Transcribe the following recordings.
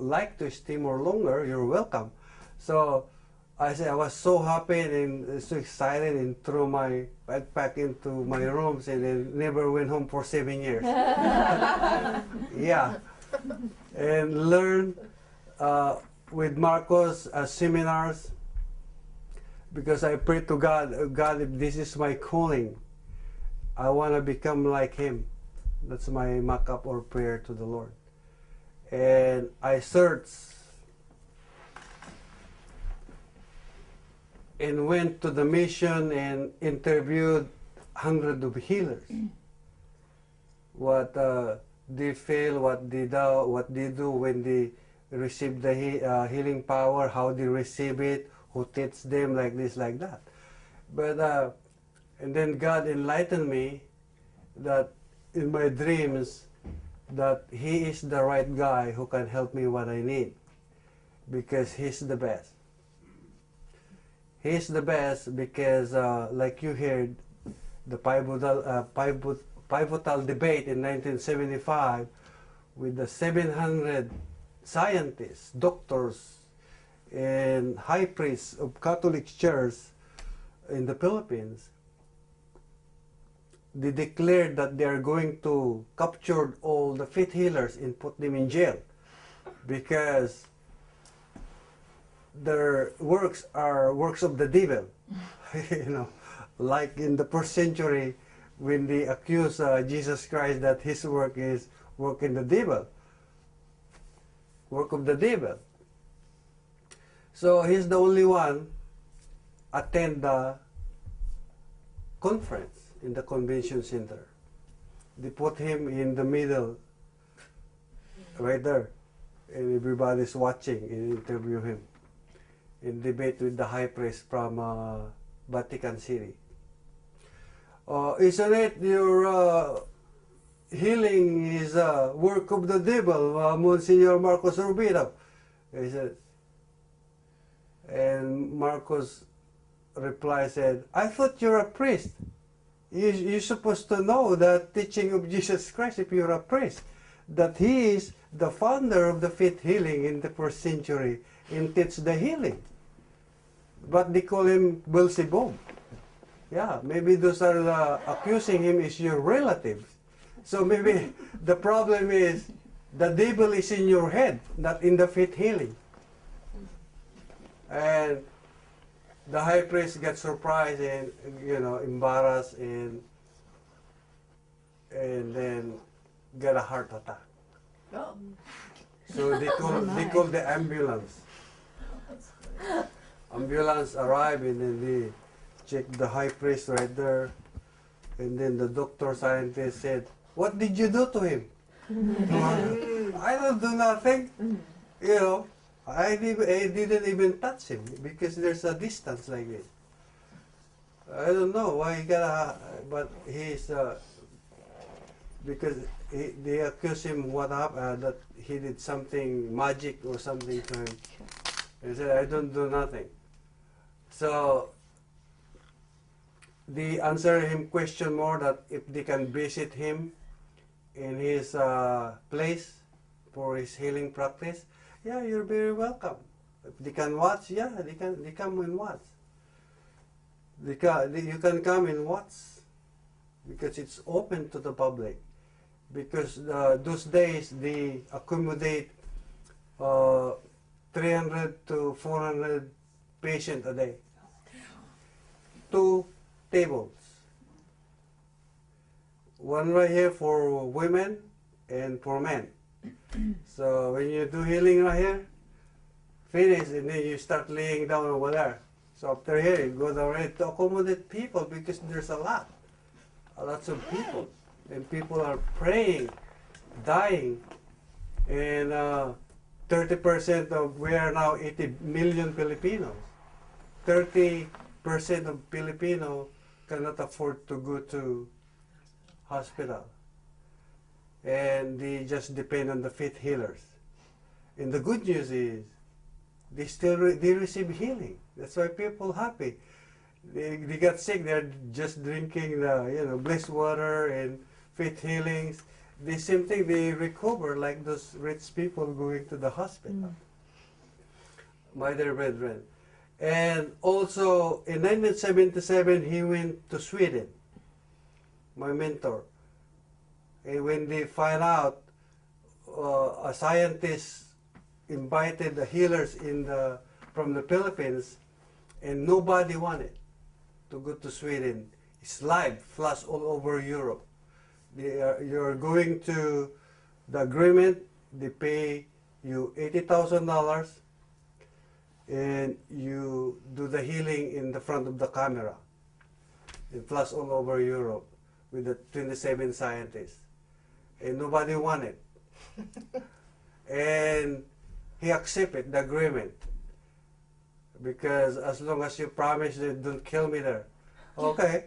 like to stay more longer, you're welcome. So I said I was so happy and so excited and threw my backpack into my rooms and then never went home for 7 years. Yeah, and learned with Marcos seminars, because I pray to God, God, if this is my calling, I want to become like him. That's my mock-up or prayer to the Lord. And I searched and went to the mission and interviewed hundreds of healers. What they feel, what they do when they receive the healing power, how they receive it, who teach them, like this, like that. But and then God enlightened me that in my dreams that he is the right guy who can help me what I need, because he's the best. He's the best because, like you heard, the pivotal debate in 1975 with the 700 scientists, doctors, and high priests of Catholic Church in the Philippines. They declared that they are going to capture all the faith healers and put them in jail because their works are works of the devil. You know, like in the first century when they accused Jesus Christ that his work is work in the devil, work of the devil. So he's the only one attend the conference in the convention center. They put him in the middle, right there, and everybody's watching and interview him in debate with the high priest from Vatican City. Isn't it your healing is work of the devil, Monsignor Marcos Rubino? He said, and Marcos replied, said, I thought you're a priest. You're supposed to know the teaching of Jesus Christ if you're a priest, that he is the founder of the faith healing in the first century and teach the healing. But they call him Beelzebub. Yeah, maybe those are accusing him is your relatives. So maybe the problem is the devil is in your head, not in the faith healing. And the high priest got surprised and, you know, embarrassed and then got a heart attack. Oh. So they called the ambulance. Ambulance arrived and then they checked the high priest right there. And then the doctor scientist said, what did you do to him? I don't do nothing. You know, I didn't even touch him because there's a distance like this. I don't know why he got but he's, because they accuse him what happened, that he did something magic or something to him. He said, I don't do nothing. So they answer him question more that if they can visit him in his place for his healing practice, yeah, you're very welcome. If they can watch, yeah, they come and watch. You can come and watch because it's open to the public. Because those days they accommodate 300 to 400 patients a day. 2 tables. One right here for women and for men. So when you do healing right here, finish and then you start laying down over there. So after here you go down to accommodate people because there's lots of people. And people are praying, dying. And 30% of, we are now 80 million Filipinos. 30% of Filipino cannot afford to go to hospital. And they just depend on the faith healers. And the good news is, they receive healing. That's why people happy. They got sick, they're just drinking the blessed water and faith healings, the same thing, they recover like those rich people going to the hospital. My dear brethren. And also in 1977 he went to Sweden, my mentor. And when they find out a scientist invited the healers from the Philippines, and nobody wanted to go to Sweden. It's live, flash all over Europe. You're going to the agreement, they pay you $80,000 and you do the healing in the front of the camera. It flash all over Europe with the 27 scientists. And nobody wanted. And he accepted the agreement. Because as long as you promise that don't kill me there. Okay.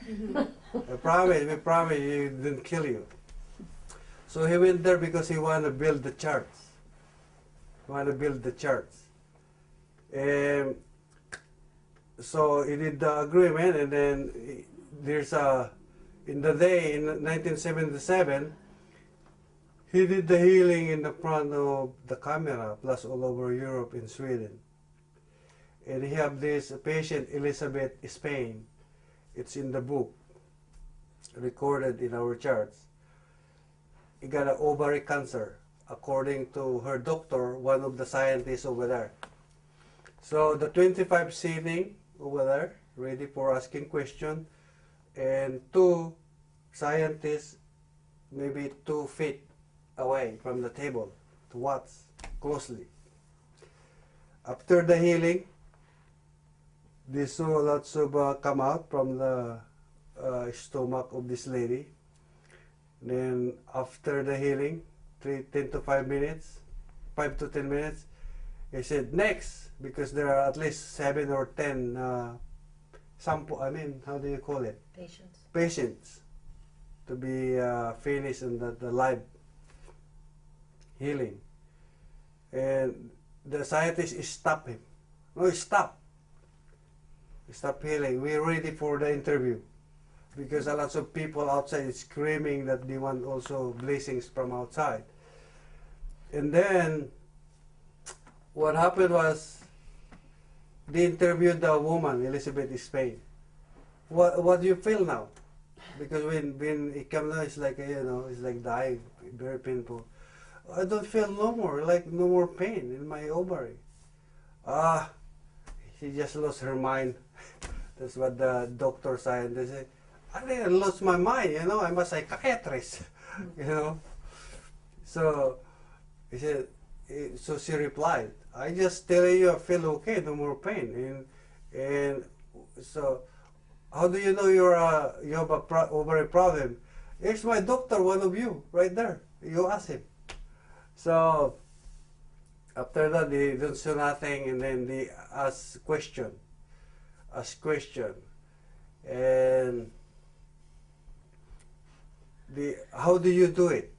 We promise you didn't kill you. So he went there because he wanted to build the church. And so he did the agreement, and then there's in the day in 1977, he did the healing in the front of the camera, plus all over Europe and Sweden. And he have this patient, Elizabeth, Spain. It's in the book, recorded in our church. He got an ovary cancer, according to her doctor, one of the scientists over there. So the 25 sitting over there, ready for asking question, and 2 scientists, maybe 2 feet away from the table, to watch closely. After the healing, they saw lots of come out from the stomach of this lady. Then after the healing, 10 to 5 minutes, 5 to 10 minutes, he said next, because there are at least 7 or 10 sample. I mean, how do you call it? Patients to be finished in the live healing. And the scientist stopped him. No, stop. Stop healing. We're ready for the interview. Because a lot of people outside is screaming that they want also blessings from outside. And then what happened was they interviewed the woman, Elizabeth Spain. What do you feel now? Because when it comes out, it's like, it's like dying, very painful. I don't feel no more pain in my ovary. She just lost her mind. That's what the doctor said. They say, I didn't lose my mind, I'm a psychiatrist, So he said, so she replied, I just tell you I feel okay, no more pain. And so, how do you know you have a ovary problem? Here's my doctor, one of you, right there. You ask him. So after that, they don't say nothing, and then they ask question. And how do you do it?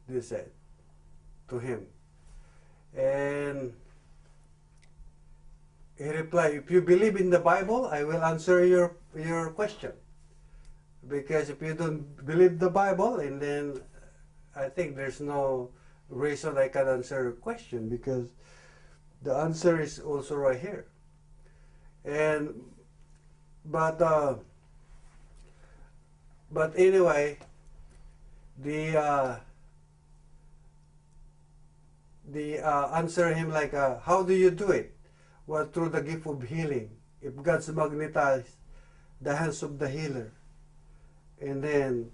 They said to him. And he replied, if you believe in the Bible, I will answer your question. Because if you don't believe the Bible, and then I think there's no reason I can answer your question, because the answer is also right here. But anyway, the answer him like, how do you do it? Well, through the gift of healing. If God's magnetized the hands of the healer, and then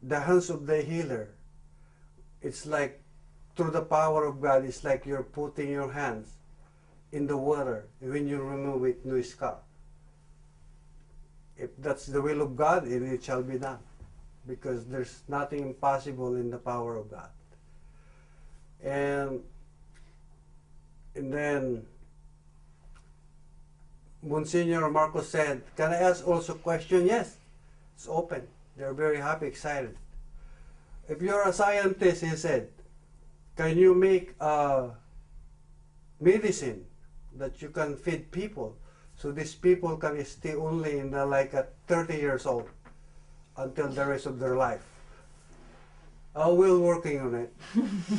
the hands of the healer, it's like through the power of God, it's like you're putting your hands in the water. When you remove it, no scar. If that's the will of God, it shall be done. Because there's nothing impossible in the power of God. And then Monsignor Marcos said, can I ask also a question? Yes, it's open. They're very happy, excited. If you're a scientist, he said, can you make medicine that you can feed people, so these people can stay only in 30 years old until the rest of their life? We're working on it.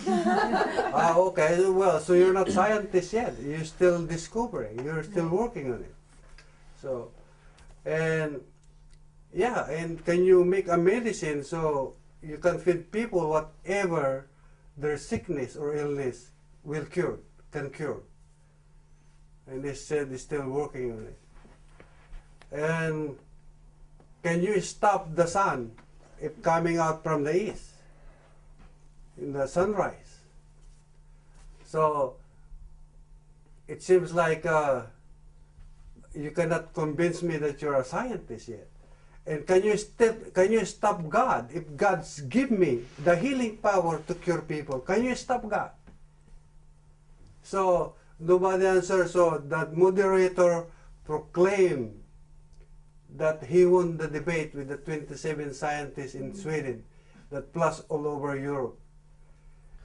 Okay, well, so you're not scientist yet. You're still discovering. You're still working on it. So, and yeah, and can you make a medicine so you can feed people whatever their sickness or illness can cure. And they said they're still working on it. And can you stop the sun if coming out from the east in the sunrise? So it seems like you cannot convince me that you're a scientist yet. And can you stop God? If God's give me the healing power to cure people, can you stop God? So nobody answered. So that moderator proclaimed that he won the debate with the 27 scientists in Sweden, that plus all over Europe.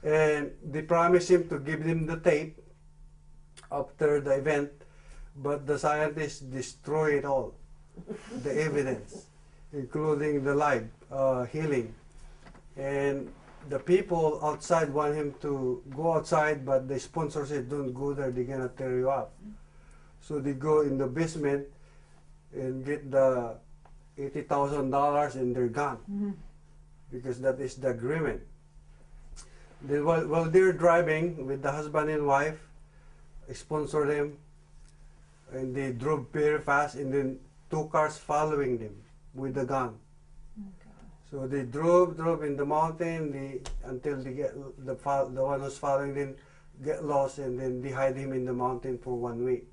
And they promised him to give him the tape after the event, but the scientists destroy it all, the evidence, including the live healing. And the people outside want him to go outside, but the sponsor said, don't go there, they're gonna tear you up. So they go in the basement and get the $80,000 and they're gone, because that is the agreement. While they're driving with the husband and wife, sponsor them, and they drove very fast, and then 2 cars following them with the gun. So they drove in the mountain until they get the one who's following them get lost, and then they hide him in the mountain for 1 week.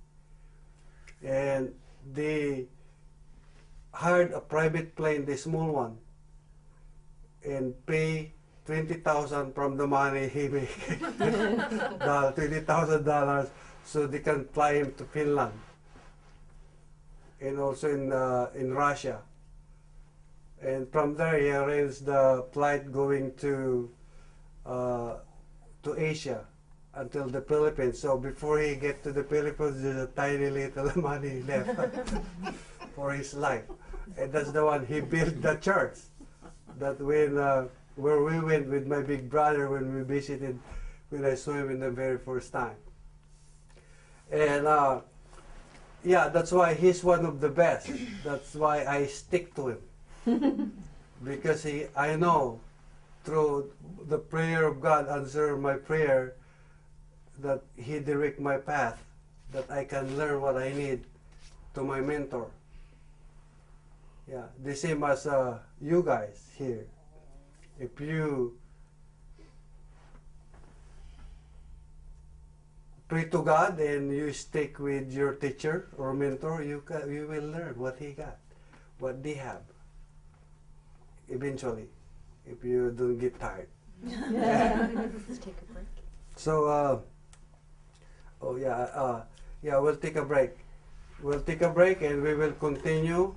And they hired a private plane, the small one, and pay $20,000 from the money he made, $20,000, so they can fly him to Finland, and also in Russia. And from there he arranged the flight going to Asia until the Philippines. So before he get to the Philippines, there's a tiny little money left for his life. And that's the one he built the church. That when where we went with my big brother when we visited, when I saw him in the very first time. And yeah, that's why he's one of the best. That's why I stick to him. Because I know through the prayer of God, answer my prayer, that he direct my path, that I can learn what I need to my mentor. Yeah, the same as you guys here. If you pray to God and you stick with your teacher or mentor, you will learn what he got, what they have. Eventually, if you don't get tired. Let's take a break. So, oh yeah, yeah, we'll take a break. We'll take a break and we will continue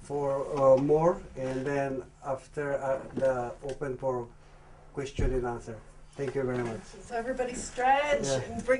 for more, and then after the open for question and answer. Thank you very much. So everybody stretch Yeah. and bring